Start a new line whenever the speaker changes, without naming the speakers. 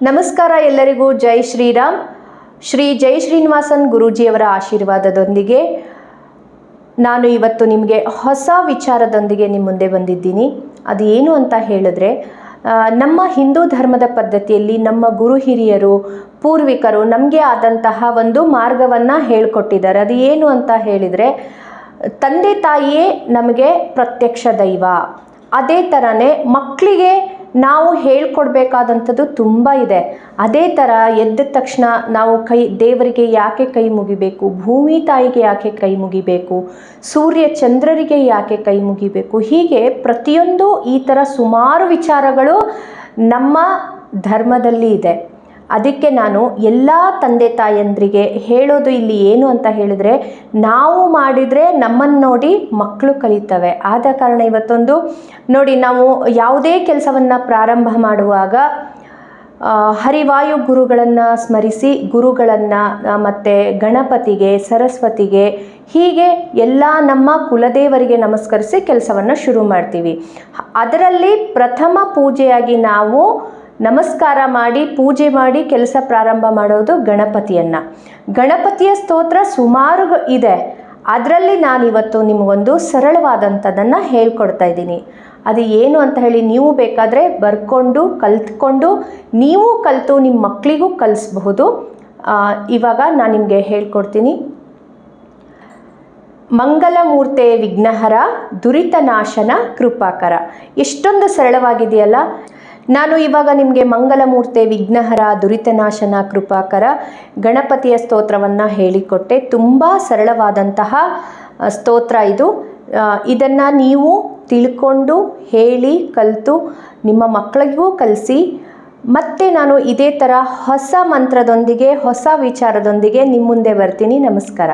ನಮಸ್ಕಾರ ಎಲ್ಲರಿಗೂ. ಜೈ ಶ್ರೀರಾಮ್. ಶ್ರೀ ಜೈ ಶ್ರೀನಿವಾಸನ್ ಗುರೂಜಿಯವರ ಆಶೀರ್ವಾದದೊಂದಿಗೆ ನಾನು ಇವತ್ತು ನಿಮಗೆ ಹೊಸ ವಿಚಾರದೊಂದಿಗೆ ನಿಮ್ಮ ಮುಂದೆ ಬಂದಿದ್ದೀನಿ. ಅದು ಏನು ಅಂತ ಹೇಳಿದ್ರೆ, ನಮ್ಮ ಹಿಂದೂ ಧರ್ಮದ ಪದ್ಧತಿಯಲ್ಲಿ ನಮ್ಮ ಗುರು ಹಿರಿಯರು ಪೂರ್ವಿಕರು ನಮಗೆ ಆದಂತಹ ಒಂದು ಮಾರ್ಗವನ್ನು ಹೇಳಿಕೊಟ್ಟಿದ್ದಾರೆ. ಅದು ಏನು ಅಂತ ಹೇಳಿದರೆ, ತಂದೆ ತಾಯಿಯೇ ನಮಗೆ ಪ್ರತ್ಯಕ್ಷ ದೈವ. ಅದೇ ಥರನೇ ಮಕ್ಕಳಿಗೆ ನಾವು ಹೇಳ್ಕೊಡ್ಬೇಕಾದಂಥದ್ದು ತುಂಬ ಇದೆ. ಅದೇ ಥರ ಎದ್ದ ತಕ್ಷಣ ನಾವು ದೇವರಿಗೆ ಯಾಕೆ ಕೈ ಮುಗಿಬೇಕು, ಭೂಮಿ ತಾಯಿಗೆ ಯಾಕೆ ಕೈ ಮುಗಿಬೇಕು, ಸೂರ್ಯ ಚಂದ್ರರಿಗೆ ಯಾಕೆ ಕೈ ಮುಗಿಬೇಕು, ಹೀಗೆ ಪ್ರತಿಯೊಂದು ಈ ಥರ ಸುಮಾರು ವಿಚಾರಗಳು ನಮ್ಮ ಧರ್ಮದಲ್ಲಿ ಇದೆ. ಅದಕ್ಕೆ ನಾನು ಎಲ್ಲ ತಂದೆ ತಾಯಂದ್ರಿಗೆ ಹೇಳೋದು ಇಲ್ಲಿ ಏನು ಅಂತ ಹೇಳಿದರೆ, ನಾವು ಮಾಡಿದರೆ ನಮ್ಮನ್ನು ನೋಡಿ ಮಕ್ಕಳು ಕಲಿತವೆ. ಆದ ಕಾರಣ ಇವತ್ತೊಂದು ನೋಡಿ, ನಾವು ಯಾವುದೇ ಕೆಲಸವನ್ನು ಪ್ರಾರಂಭ ಮಾಡುವಾಗ ಹರಿವಾಯು ಗುರುಗಳನ್ನು ಸ್ಮರಿಸಿ, ಗುರುಗಳನ್ನು ಮತ್ತು ಗಣಪತಿಗೆ, ಸರಸ್ವತಿಗೆ, ಹೀಗೆ ಎಲ್ಲ ನಮ್ಮ ಕುಲದೇವರಿಗೆ ನಮಸ್ಕರಿಸಿ ಕೆಲಸವನ್ನು ಶುರು ಮಾಡ್ತೀವಿ. ಅದರಲ್ಲಿ ಪ್ರಥಮ ಪೂಜೆಯಾಗಿ ನಾವು ನಮಸ್ಕಾರ ಮಾಡಿ ಪೂಜೆ ಮಾಡಿ ಕೆಲಸ ಪ್ರಾರಂಭ ಮಾಡೋದು ಗಣಪತಿಯನ್ನು. ಗಣಪತಿಯ ಸ್ತೋತ್ರ ಸುಮಾರು ಇದೆ. ಅದರಲ್ಲಿ ನಾನಿವತ್ತು ನಿಮಗೊಂದು ಸರಳವಾದಂಥದ್ದನ್ನು ಹೇಳ್ಕೊಡ್ತಾ ಇದ್ದೀನಿ. ಅದು ಏನು ಅಂತ ಹೇಳಿ ನೀವು ಬೇಕಾದರೆ ಬರ್ಕೊಂಡು ಕಲ್ತ್ಕೊಂಡು ನೀವು ಕಲಿತು ನಿಮ್ಮ ಮಕ್ಕಳಿಗೂ ಕಲಿಸಬಹುದು. ಇವಾಗ ನಾನು ನಿಮಗೆ ಹೇಳ್ಕೊಡ್ತೀನಿ. ಮಂಗಲಮೂರ್ತೆ ವಿಘ್ನಹರ ದುರಿತನಾಶನ ಕೃಪಾಕರ. ಎಷ್ಟೊಂದು ಸರಳವಾಗಿದೆಯಲ್ಲ. ನಾನು ಇವಾಗ ನಿಮಗೆ ಮಂಗಲಮೂರ್ತೆ ವಿಘ್ನಹರ ದುರಿತನಾಶನ ಕೃಪಾಕರ ಗಣಪತಿಯ ಸ್ತೋತ್ರವನ್ನು ಹೇಳಿಕೊಟ್ಟೆ. ತುಂಬ ಸರಳವಾದಂತಹ ಸ್ತೋತ್ರ ಇದು. ಇದನ್ನು ನೀವು ತಿಳ್ಕೊಂಡು ಹೇಳಿ ಕಲಿತು ನಿಮ್ಮ ಮಕ್ಕಳಿಗೂ ಕಲಿಸಿ. ಮತ್ತೆ ನಾನು ಇದೇ ಥರ ಹೊಸ ಮಂತ್ರದೊಂದಿಗೆ ಹೊಸ ವಿಚಾರದೊಂದಿಗೆ ನಿಮ್ಮ ಮುಂದೆ ಬರ್ತೀನಿ. ನಮಸ್ಕಾರ.